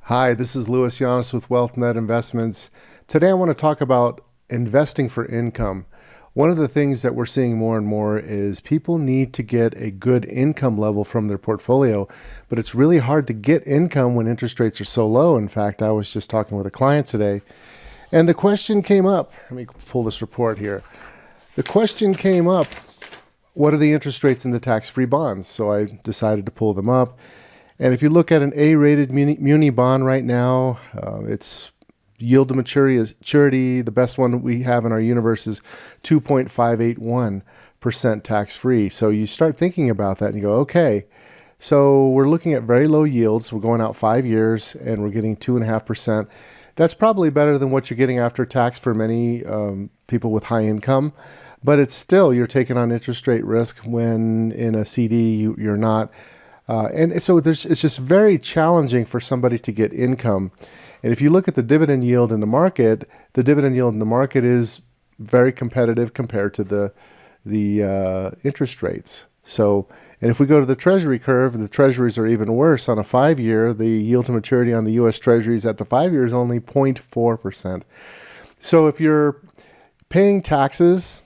Hi, this is Llanes with WealthNet Investments. Today I want to talk about investing for income. One of the things that we're seeing more and more is people need to get a good income level from their portfolio, but it's really hard to get income when interest rates are so low. In fact, I was just talking with a client today, and the question came up. Let me pull this report here. The question came up, what are the interest rates in the tax-free bonds? So I decided to pull them up. And if you look at an A-rated muni bond right now, its yield to maturity, the best one we have in our universe is 2.581% tax-free. So you start thinking about that and you go, okay, so we're looking at very low yields. We're going out 5 years and we're getting 2.5%. That's probably better than what you're getting after tax for many people with high income. But it's still, you're taking on interest rate risk when in a CD you're not. And so it's just very challenging for somebody to get income. And if you look at the dividend yield in the market is very competitive compared to the interest rates. So, and if we go to the Treasury curve, the Treasuries are even worse. On a 5-year, the yield to maturity on the U.S. Treasuries at the 5 year is only 0.4%. So if you're paying taxes,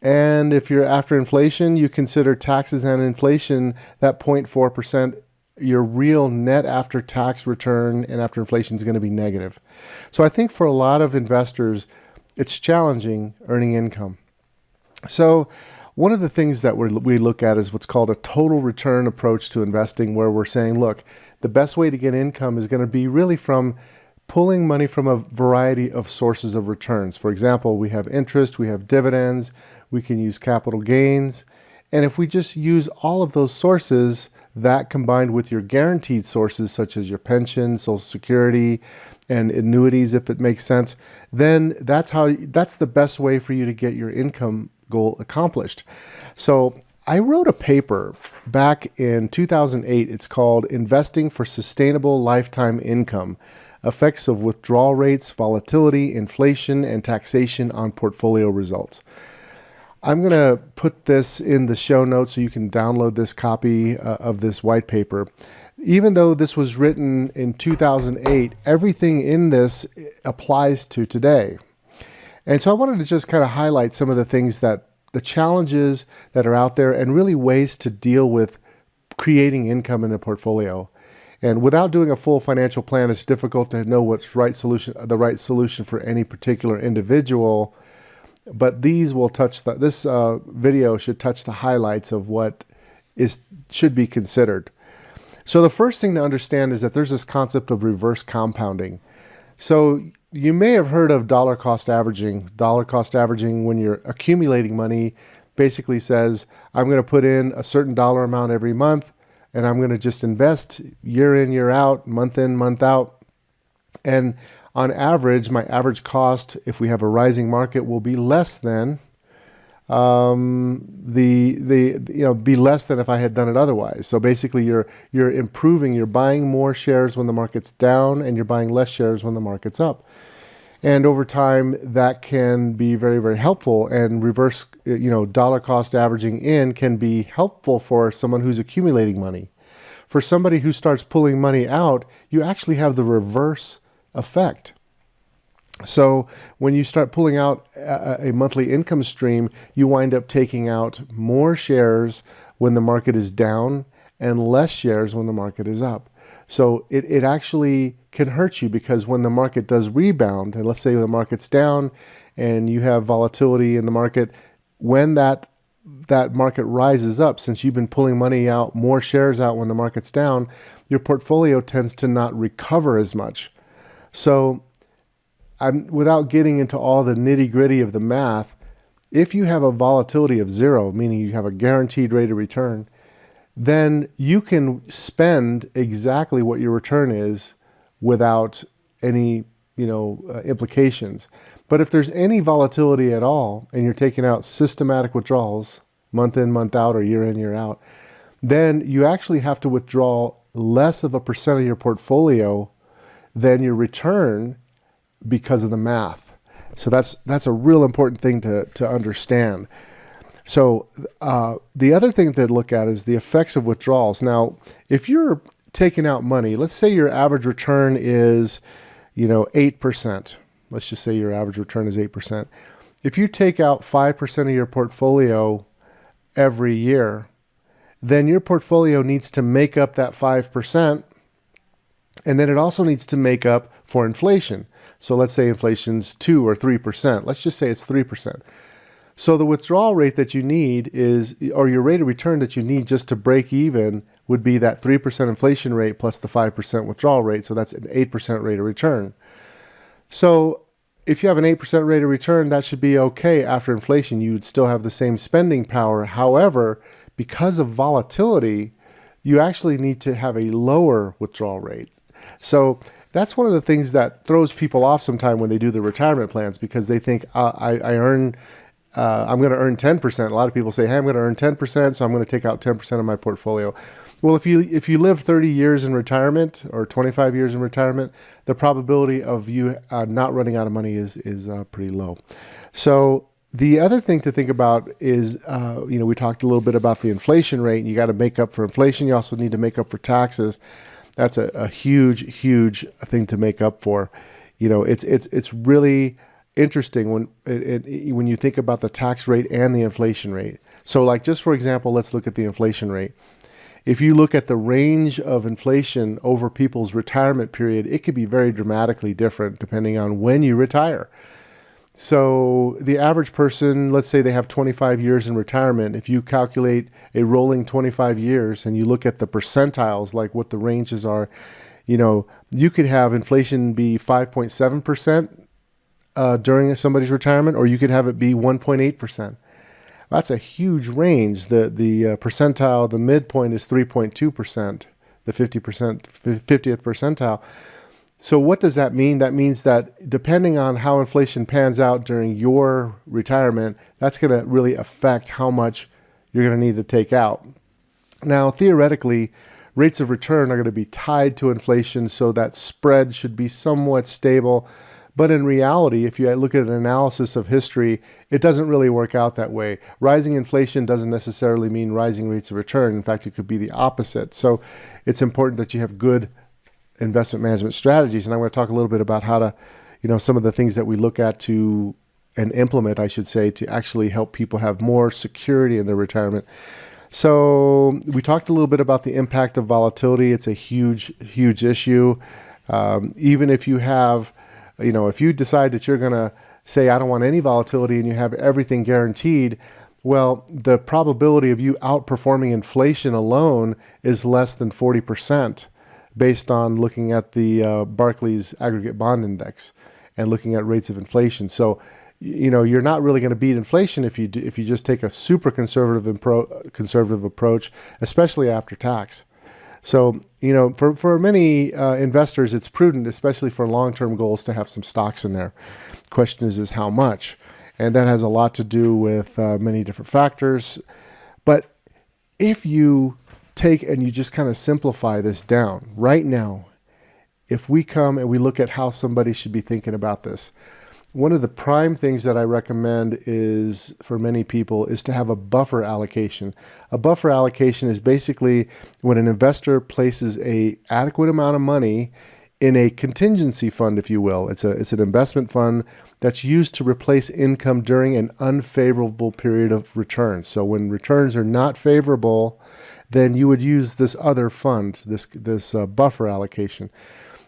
and if you're after inflation, you consider taxes and inflation, that 0.4%, your real net after tax return and after inflation is going to be negative. So I think for a lot of investors, it's challenging earning income. So one of the things that we look at is what's called a total return approach to investing, where we're saying, look, the best way to get income is going to be really from pulling money from a variety of sources of returns. For example, we have interest, we have dividends, we can use capital gains. And if we just use all of those sources, that combined with your guaranteed sources, such as your pension, Social Security, and annuities, if it makes sense, then that's the best way for you to get your income goal accomplished. So I wrote a paper back in 2008. It's called Investing for Sustainable Lifetime Income: Effects of Withdrawal Rates, Volatility, Inflation, and Taxation on Portfolio Results. I'm going to put this in the show notes so you can download this copy of this white paper. Even though this was written in 2008, everything in this applies to today. And so I wanted to just kind of highlight some of the things the challenges that are out there and really ways to deal with creating income in a portfolio. And without doing a full financial plan, it's difficult to know what's the right solution for any particular individual. But these will touch this video should touch the highlights of what should be considered. So the first thing to understand is that there's this concept of reverse compounding. So you may have heard of dollar cost averaging. Dollar cost averaging, when you're accumulating money, basically says, I'm going to put in a certain dollar amount every month, and I'm going to just invest year in, year out, month in, month out. And on average, my average cost, if we have a rising market, will be less than be less than if I had done it otherwise. So basically, you're improving. You're buying more shares when the market's down, and you're buying less shares when the market's up. And over time, that can be very, very helpful. And reverse, dollar cost averaging in can be helpful for someone who's accumulating money. For somebody who starts pulling money out, you actually have the reverse effect. So when you start pulling out a monthly income stream, you wind up taking out more shares when the market is down and less shares when the market is up. So it actually can hurt you, because when the market does rebound, and let's say the market's down and you have volatility in the market, when that market rises up, since you've been pulling money out, more shares out when the market's down, your portfolio tends to not recover as much. So without getting into all the nitty-gritty of the math, if you have a volatility of 0, meaning you have a guaranteed rate of return, then you can spend exactly what your return is without any implications. But if there's any volatility at all, and you're taking out systematic withdrawals, month in, month out, or year in, year out, then you actually have to withdraw less of a percent of your portfolio than your return because of the math. So that's a real important thing to understand. So the other thing to look at is the effects of withdrawals. Now, if you're taken out money, let's say your average return is, 8%. Let's just say your average return is 8%. If you take out 5% of your portfolio every year, then your portfolio needs to make up that 5%. And then it also needs to make up for inflation. So let's say inflation's 2 or 3%. Let's just say it's 3%. So the withdrawal rate that you need or your rate of return that you need just to break even would be that 3% inflation rate plus the 5% withdrawal rate. So that's an 8% rate of return. So if you have an 8% rate of return, that should be okay after inflation. You would still have the same spending power. However, because of volatility, you actually need to have a lower withdrawal rate. So that's one of the things that throws people off sometime when they do the retirement plans, because they think I'm going to earn 10%. A lot of people say, hey, I'm going to earn 10%, so I'm going to take out 10% of my portfolio. Well, if you live 30 years in retirement or 25 years in retirement, the probability of you not running out of money is pretty low. So the other thing to think about is, we talked a little bit about the inflation rate, and you got to make up for inflation. You also need to make up for taxes. That's a huge, huge thing to make up for. It's really interesting when you think about the tax rate and the inflation rate. So like, just for example, let's look at the inflation rate. If you look at the range of inflation over people's retirement period, it could be very dramatically different depending on when you retire. So the average person, let's say they have 25 years in retirement. If you calculate a rolling 25 years and you look at the percentiles, like what the ranges are, you could have inflation be 5.7% during somebody's retirement, or you could have it be 1.8%. That's a huge range. The percentile, the midpoint is 3.2%, the 50th percentile. So what does that mean? That means that depending on how inflation pans out during your retirement, that's going to really affect how much you're going to need to take out. Now, theoretically, rates of return are going to be tied to inflation, so that spread should be somewhat stable. But in reality, if you look at an analysis of history, it doesn't really work out that way. Rising inflation doesn't necessarily mean rising rates of return. In fact, it could be the opposite. So it's important that you have good investment management strategies. And I'm going to talk a little bit about how to, some of the things that we look at and implement, I should say, to actually help people have more security in their retirement. So we talked a little bit about the impact of volatility. It's a huge, huge issue. Even if you have, if you decide that you're going to say, I don't want any volatility, and you have everything guaranteed, well, the probability of you outperforming inflation alone is less than 40%. Based on looking at the Barclays Aggregate Bond Index and looking at rates of inflation. So, you're not really going to beat inflation if you just take a super conservative approach, especially after tax. So, for many investors, it's prudent, especially for long-term goals, to have some stocks in there. Question is how much? And that has a lot to do with many different factors. But if you take and you just kind of simplify this down right now, if we come and we look at how somebody should be thinking about this, one of the prime things that I recommend is for many people is to have a buffer allocation. A buffer allocation is basically when an investor places a adequate amount of money in a contingency fund, if you will. It's an investment fund that's used to replace income during an unfavorable period of returns. So when returns are not favorable, then you would use this other fund, this buffer allocation.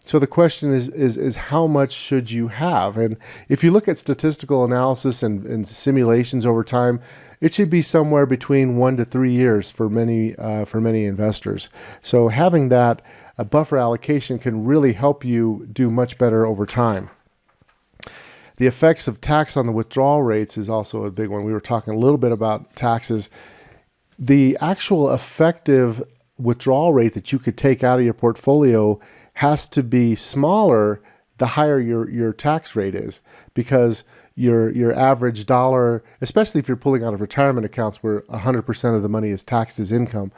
So the question is how much should you have? And if you look at statistical analysis and simulations over time, it should be somewhere between 1 to 3 years for many investors. So having that a buffer allocation can really help you do much better over time. The effects of tax on the withdrawal rates is also a big one. We were talking a little bit about taxes. The actual effective withdrawal rate that you could take out of your portfolio has to be smaller the higher your tax rate is, because your average dollar, especially if you're pulling out of retirement accounts where 100% of the money is taxed as income,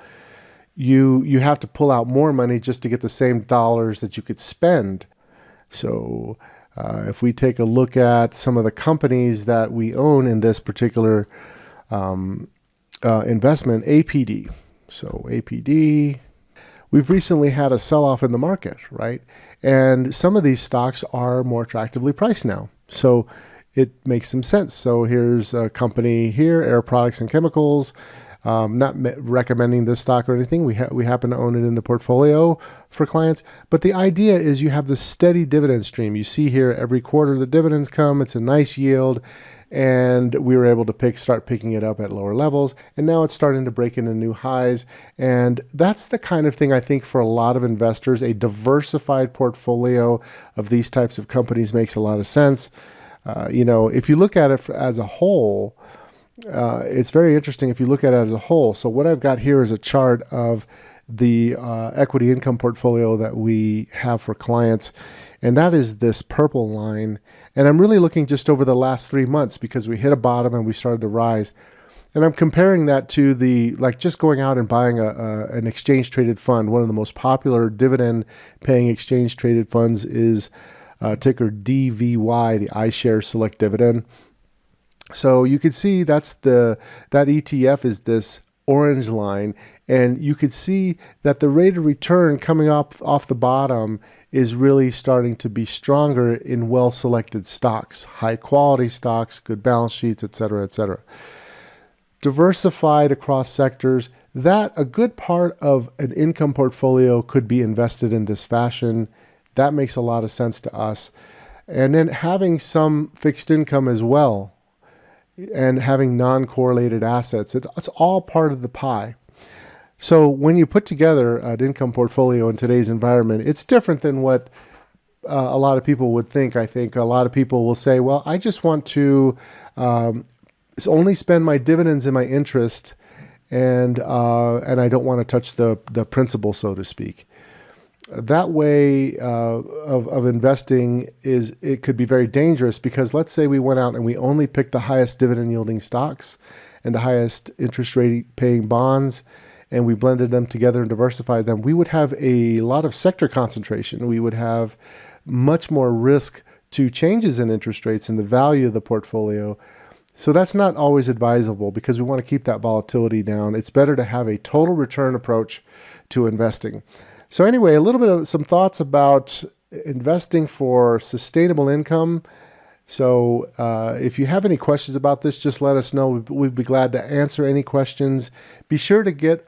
you have to pull out more money just to get the same dollars that you could spend. So if we take a look at some of the companies that we own in this particular investment, APD. So APD, we've recently had a sell-off in the market, right? And some of these stocks are more attractively priced now. So it makes some sense. So here's a company here, Air Products and Chemicals. Not recommending this stock or anything. We happen to own it in the portfolio for clients. But the idea is you have this steady dividend stream. You see here every quarter the dividends come. It's a nice yield. And we were able to start picking it up at lower levels. And now it's starting to break into new highs. And that's the kind of thing I think for a lot of investors, a diversified portfolio of these types of companies makes a lot of sense. If you look at it as a whole, it's very interesting if you look at it as a whole. So what I've got here is a chart of the equity income portfolio that we have for clients. And that is this purple line. And I'm really looking just over the last 3 months because we hit a bottom and we started to rise. And I'm comparing that to just going out and buying an exchange traded fund. One of the most popular dividend paying exchange traded funds is ticker DVY, the iShares Select Dividend. So you can see that ETF is this orange line, and you could see that the rate of return coming off the bottom is really starting to be stronger in well-selected stocks, high-quality stocks, good balance sheets, et cetera, et cetera. Diversified across sectors, that a good part of an income portfolio could be invested in this fashion. That makes a lot of sense to us. And then having some fixed income as well, and having non-correlated assets. It's all part of the pie. So when you put together an income portfolio in today's environment, it's different than what a lot of people would think. I think a lot of people will say, well, I just want to only spend my dividends and my interest, and I don't want to touch the principal, so to speak. That way of investing it could be very dangerous because let's say we went out and we only picked the highest dividend yielding stocks and the highest interest rate paying bonds, and we blended them together and diversified them. We would have a lot of sector concentration. We would have much more risk to changes in interest rates and the value of the portfolio. So that's not always advisable because we want to keep that volatility down. It's better to have a total return approach to investing. So anyway, a little bit of some thoughts about investing for sustainable income. So if you have any questions about this, just let us know. We'd be glad to answer any questions. Be sure to get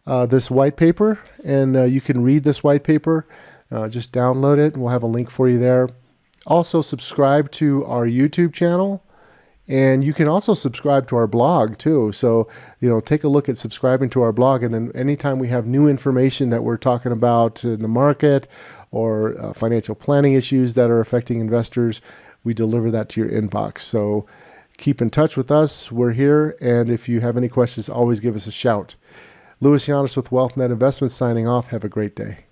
this white paper, and you can read this white paper. Just download it, and we'll have a link for you there. Also, subscribe to our YouTube channel. And you can also subscribe to our blog too. So, take a look at subscribing to our blog. And then anytime we have new information that we're talking about in the market or financial planning issues that are affecting investors, we deliver that to your inbox. So keep in touch with us. We're here. And if you have any questions, always give us a shout. Louis Llanes with WealthNet Investments signing off. Have a great day.